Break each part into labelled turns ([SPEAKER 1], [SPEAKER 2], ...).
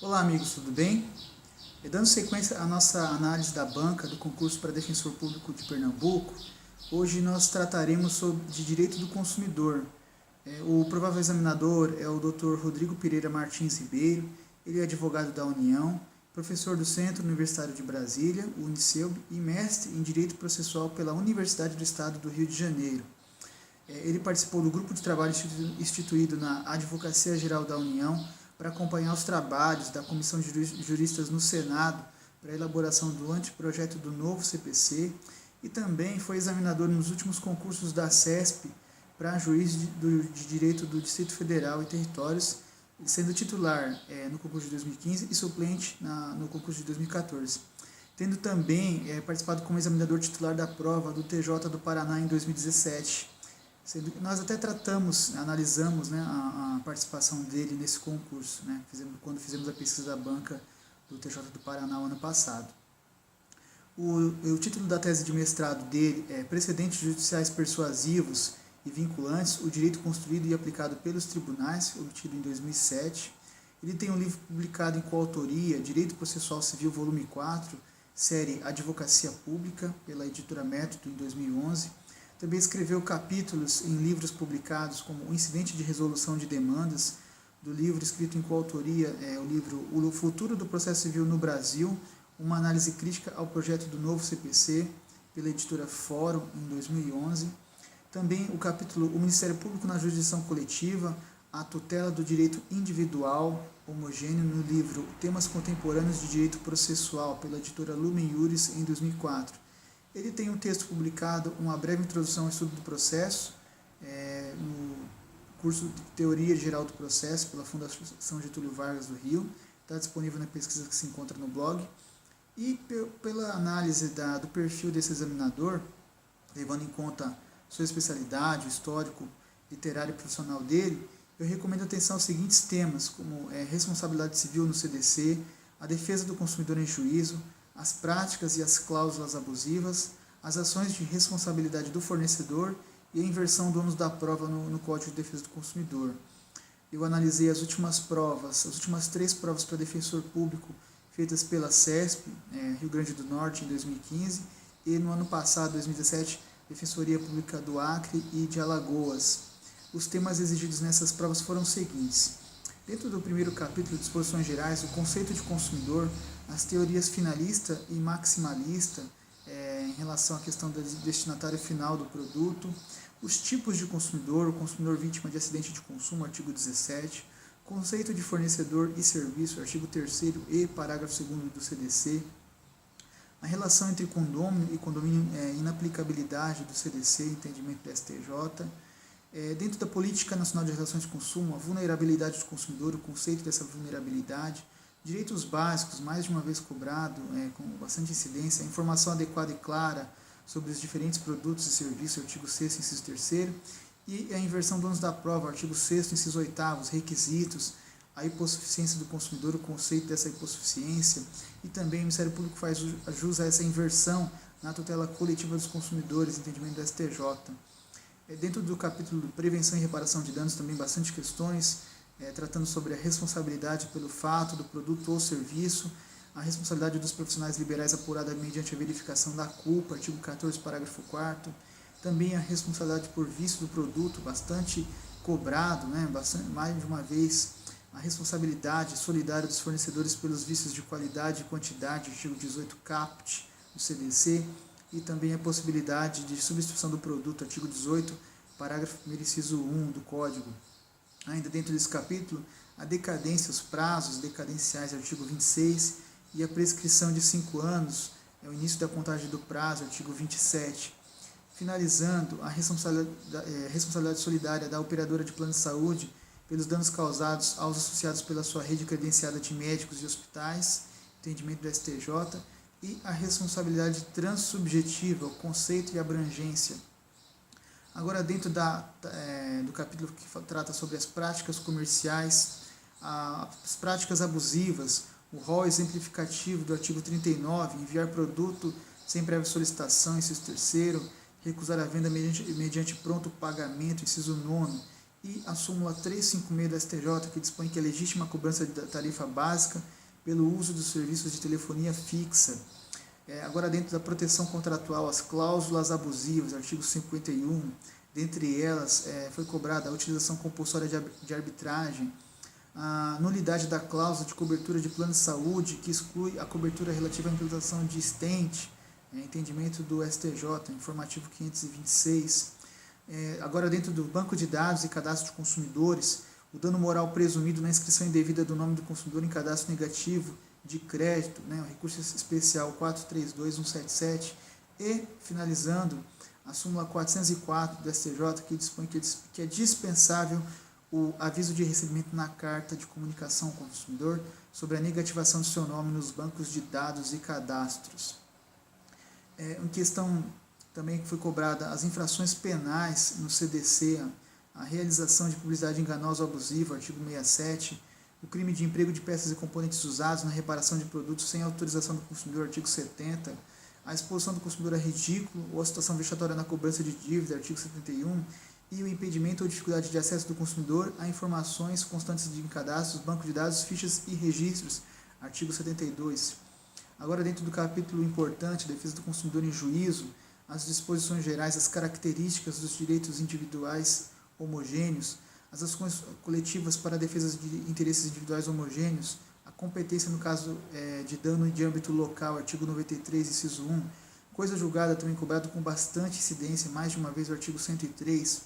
[SPEAKER 1] Olá amigos, tudo bem? Dando sequência à nossa análise da banca do concurso para Defensor Público de Pernambuco, hoje nós trataremos de direito do consumidor. O provável examinador é o Dr. Rodrigo Pereira Martins Ribeiro, ele é advogado da União, professor do Centro Universitário de Brasília, o Unicelb, e mestre em Direito Processual pela Universidade do Estado do Rio de Janeiro. Ele participou do grupo de trabalho instituído na Advocacia Geral da União para acompanhar os trabalhos da Comissão de Juristas no Senado para a elaboração do anteprojeto do novo CPC e também foi examinador nos últimos concursos da CESP para juiz de Direito do Distrito Federal e Territórios, sendo titular no concurso de 2015 e suplente no concurso de 2014. Tendo também participado como examinador titular da prova do TJ do Paraná em 2017. Nós até analisamos a participação dele nesse concurso, quando fizemos a pesquisa da banca do TJ do Paraná o ano passado. O título da tese de mestrado dele é Precedentes Judiciais Persuasivos e Vinculantes, o Direito Construído e Aplicado pelos Tribunais, obtido em 2007. Ele tem um livro publicado em coautoria, Direito Processual Civil, volume 4, série Advocacia Pública, pela editora Método, em 2011. Também escreveu capítulos em livros publicados como O Incidente de Resolução de Demandas, do livro escrito em coautoria, o livro O Futuro do Processo Civil no Brasil, uma análise crítica ao projeto do novo CPC, pela editora Fórum, em 2011. Também o capítulo O Ministério Público na Jurisdição Coletiva, a tutela do direito individual homogêneo, no livro Temas Contemporâneos de Direito Processual, pela editora Lumen Juris, em 2004. Ele tem um texto publicado, Uma Breve Introdução ao Estudo do Processo, no curso de Teoria Geral do Processo, pela Fundação Getúlio Vargas do Rio. Está disponível na pesquisa que se encontra no blog. E pela análise do perfil desse examinador, levando em conta sua especialidade, o histórico literário e profissional dele, eu recomendo atenção aos seguintes temas, como responsabilidade civil no CDC, a defesa do consumidor em juízo, as práticas e as cláusulas abusivas, as ações de responsabilidade do fornecedor e a inversão do ônus da prova no Código de Defesa do Consumidor. Eu analisei as últimas 3 provas para defensor público feitas pela CESP, Rio Grande do Norte, em 2015, e no ano passado, 2017, Defensoria Pública do Acre e de Alagoas. Os temas exigidos nessas provas foram os seguintes. Dentro do primeiro capítulo de Disposições Gerais, o conceito de consumidor, as teorias finalista e maximalista em relação à questão do destinatário final do produto, os tipos de consumidor, o consumidor vítima de acidente de consumo, artigo 17, conceito de fornecedor e serviço, artigo 3º e parágrafo 2º do CDC, a relação entre condômino e condomínio, inaplicabilidade do CDC, entendimento do STJ, dentro da Política Nacional de Relações de Consumo, a vulnerabilidade do consumidor, o conceito dessa vulnerabilidade, direitos básicos, mais de uma vez cobrado, com bastante incidência, a informação adequada e clara sobre os diferentes produtos e serviços, artigo 6º, inciso 3º, e a inversão do ônus da prova, artigo 6º, inciso 8º, os requisitos, a hipossuficiência do consumidor, o conceito dessa hipossuficiência, e também o Ministério Público faz jus a essa inversão na tutela coletiva dos consumidores, entendimento do STJ. Dentro do capítulo de Prevenção e Reparação de Danos, também bastante questões, tratando sobre a responsabilidade pelo fato do produto ou serviço, a responsabilidade dos profissionais liberais apurada mediante a verificação da culpa, artigo 14, parágrafo 4º, também a responsabilidade por vício do produto, bastante cobrado, mais de uma vez, a responsabilidade solidária dos fornecedores pelos vícios de qualidade e quantidade, artigo 18 caput do CDC, e também a possibilidade de substituição do produto, artigo 18, parágrafo 1º, inciso 1 do Código. Ainda dentro desse capítulo, a decadência, os prazos decadenciais, artigo 26, e a prescrição de 5 anos, o início da contagem do prazo, artigo 27. Finalizando, a responsabilidade solidária da operadora de plano de saúde pelos danos causados aos associados pela sua rede credenciada de médicos e hospitais, entendimento do STJ, e a responsabilidade transsubjetiva, o conceito e abrangência. Agora, dentro do capítulo que trata sobre as práticas comerciais, as práticas abusivas, o rol exemplificativo do artigo 39, enviar produto sem prévia solicitação, inciso 3º, recusar a venda mediante pronto pagamento, inciso 9º, e a súmula 356 do STJ, que dispõe que é legítima a cobrança da tarifa básica pelo uso dos serviços de telefonia fixa. Agora, dentro da proteção contratual, as cláusulas abusivas, artigo 51, dentre elas foi cobrada a utilização compulsória de arbitragem, a nulidade da cláusula de cobertura de plano de saúde, que exclui a cobertura relativa à implantação de stent, entendimento do STJ, informativo 526. Agora, dentro do banco de dados e cadastro de consumidores, o dano moral presumido na inscrição indevida do nome do consumidor em cadastro negativo de crédito, o recurso especial 432177, e, finalizando, a súmula 404 do STJ, que dispõe que é dispensável o aviso de recebimento na carta de comunicação ao consumidor sobre a negativação do seu nome nos bancos de dados e cadastros. Em questão também que foi cobrada as infrações penais no CDC, a realização de publicidade enganosa ou abusiva, artigo 67, o crime de emprego de peças e componentes usados na reparação de produtos sem autorização do consumidor, artigo 70, a exposição do consumidor a ridículo ou a situação vexatória na cobrança de dívida, artigo 71, e o impedimento ou dificuldade de acesso do consumidor a informações constantes de cadastros, banco de dados, fichas e registros, artigo 72. Agora, dentro do capítulo importante, defesa do consumidor em juízo, as disposições gerais, as características dos direitos individuais homogêneos, as ações coletivas para a defesa de interesses individuais homogêneos, a competência no caso de dano de âmbito local, artigo 93, inciso 1, coisa julgada também cobrado com bastante incidência, mais de uma vez o artigo 103,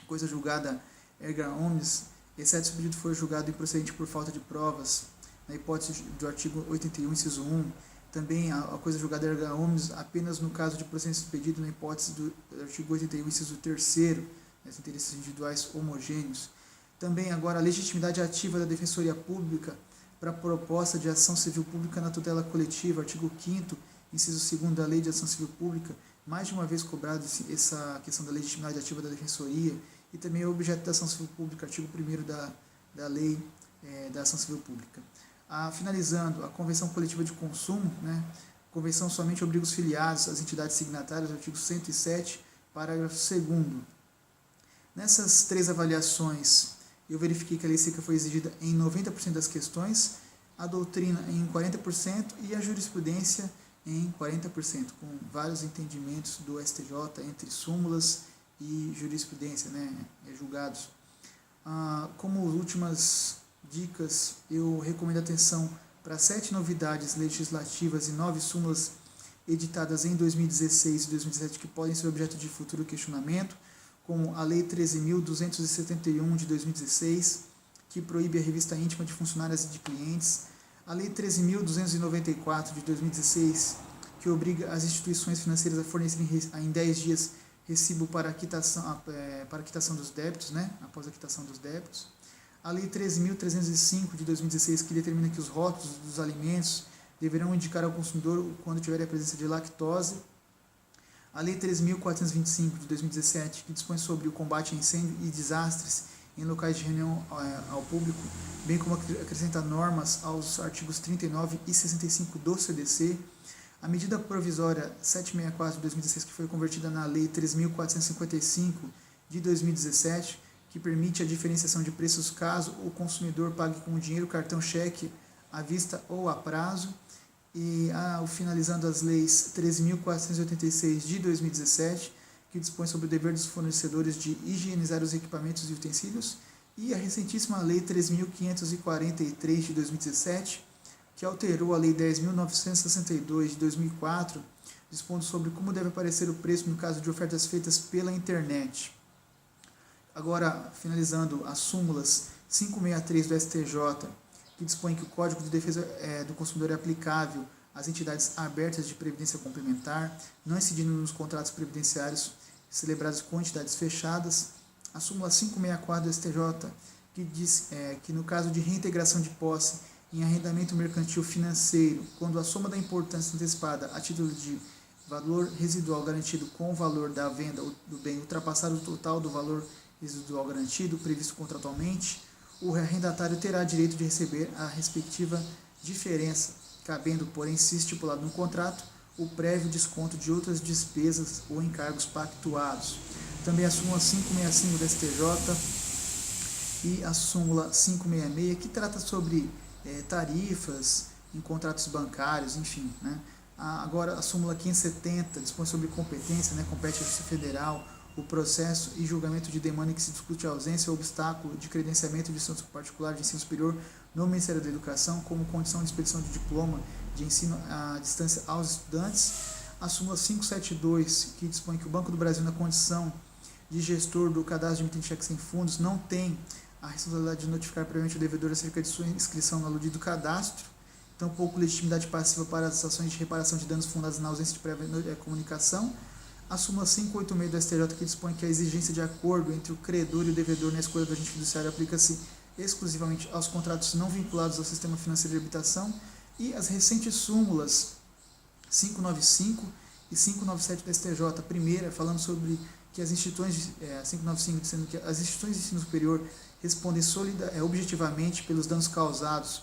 [SPEAKER 1] coisa julgada erga omnes, exceto se o pedido for julgado improcedente por falta de provas, na hipótese do artigo 81, inciso 1, também a coisa julgada erga omnes apenas no caso de procedência do pedido, na hipótese do artigo 81, inciso 3º, interesses individuais homogêneos. Também agora a legitimidade ativa da Defensoria Pública para a proposta de ação civil pública na tutela coletiva, artigo 5º, inciso 2º da Lei de Ação Civil Pública, mais de uma vez cobrado essa questão da legitimidade ativa da Defensoria, e também o objeto da ação civil pública, artigo 1º da Lei da Ação Civil Pública. Finalizando, a Convenção Coletiva de Consumo, Convenção somente obriga os filiados às entidades signatárias, artigo 107, parágrafo 2º. Nessas três avaliações, eu verifiquei que a lei seca foi exigida em 90% das questões, a doutrina em 40% e a jurisprudência em 40%, com vários entendimentos do STJ entre súmulas e jurisprudência, julgados. Como últimas dicas, eu recomendo atenção para 7 novidades legislativas e 9 súmulas editadas em 2016 e 2017 que podem ser objeto de futuro questionamento, como a Lei 13.271 de 2016, que proíbe a revista íntima de funcionários e de clientes, a Lei 13.294 de 2016, que obriga as instituições financeiras a fornecerem em 10 dias recibo para a quitação dos débitos, após a quitação dos débitos, a Lei 13.305 de 2016, que determina que os rótulos dos alimentos deverão indicar ao consumidor quando tiver a presença de lactose, a Lei 13.425 de 2017, que dispõe sobre o combate a incêndio e desastres em locais de reunião ao público, bem como acrescenta normas aos artigos 39 e 65 do CDC, a medida provisória 764 de 2016, que foi convertida na Lei 3.455 de 2017, que permite a diferenciação de preços caso o consumidor pague com dinheiro, cartão, cheque, à vista ou a prazo, e finalizando as leis 13.486 de 2017, que dispõe sobre o dever dos fornecedores de higienizar os equipamentos e utensílios, e a recentíssima Lei 3.543 de 2017, que alterou a Lei 10.962 de 2004, dispondo sobre como deve aparecer o preço no caso de ofertas feitas pela internet. Agora, finalizando as súmulas 563 do STJ, que dispõe que o Código de Defesa do Consumidor é aplicável às entidades abertas de previdência complementar, não incidindo nos contratos previdenciários celebrados com entidades fechadas. A súmula 564 do STJ, que diz que no caso de reintegração de posse em arrendamento mercantil financeiro, quando a soma da importância antecipada a título de valor residual garantido com o valor da venda do bem ultrapassar o total do valor residual garantido previsto contratualmente, o arrendatário terá direito de receber a respectiva diferença, cabendo, porém, se estipulado no contrato, o prévio desconto de outras despesas ou encargos pactuados. Também a súmula 565 da STJ, e a súmula 566, que trata sobre tarifas em contratos bancários, enfim, né? Agora, a súmula 570 dispõe sobre competência, né? Compete à Justiça Federal o processo e julgamento de demanda em que se discute a ausência ou obstáculo de credenciamento de instituto particular de ensino superior no Ministério da Educação como condição de expedição de diploma de ensino à distância aos estudantes. A súmula 572, que dispõe que o Banco do Brasil, na condição de gestor do cadastro de emitente de cheque sem fundos, não tem a responsabilidade de notificar previamente o devedor acerca de sua inscrição no aludido cadastro, tampouco legitimidade passiva para as ações de reparação de danos fundadas na ausência de prévia comunicação. A súmula 586 do STJ, que dispõe que a exigência de acordo entre o credor e o devedor na escolha do agente fiduciário aplica-se exclusivamente aos contratos não vinculados ao sistema financeiro de habitação. E as recentes súmulas 595 e 597 do STJ, a primeira falando sobre que as instituições, 595 dizendo que as instituições de ensino superior respondem objetivamente pelos danos causados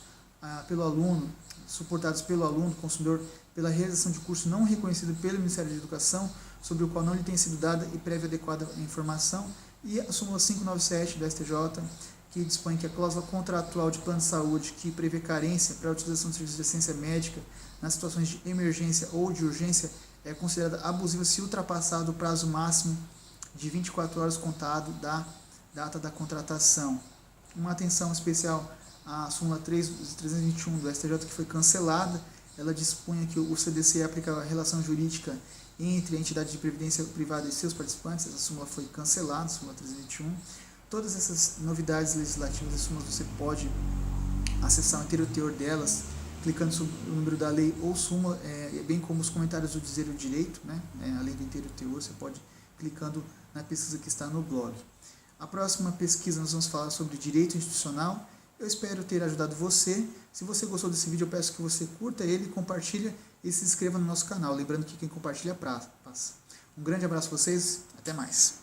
[SPEAKER 1] pelo aluno, suportados pelo aluno, consumidor, pela realização de curso não reconhecido pelo Ministério da Educação, sobre o qual não lhe tem sido dada e prévia adequada informação. E a súmula 597 do STJ, que dispõe que a cláusula contratual de plano de saúde que prevê carência para a utilização de serviços de assistência médica nas situações de emergência ou de urgência é considerada abusiva se ultrapassado o prazo máximo de 24 horas contado da data da contratação. Uma atenção especial à súmula 321 do STJ, que foi cancelada. Ela dispunha que o CDC aplica a relação jurídica entre a entidade de previdência privada e seus participantes. Essa súmula foi cancelada, súmula 321. Todas essas novidades legislativas e súmulas você pode acessar o inteiro teor delas, clicando sobre o número da lei ou súmula, bem como os comentários do Dizer o Direito, né? A lei do inteiro teor, você pode clicando na pesquisa que está no blog. A próxima pesquisa nós vamos falar sobre direito institucional. Eu espero ter ajudado você. Se você gostou desse vídeo, eu peço que você curta ele, compartilha e se inscreva no nosso canal. Lembrando que quem compartilha passa. Um grande abraço a vocês, até mais.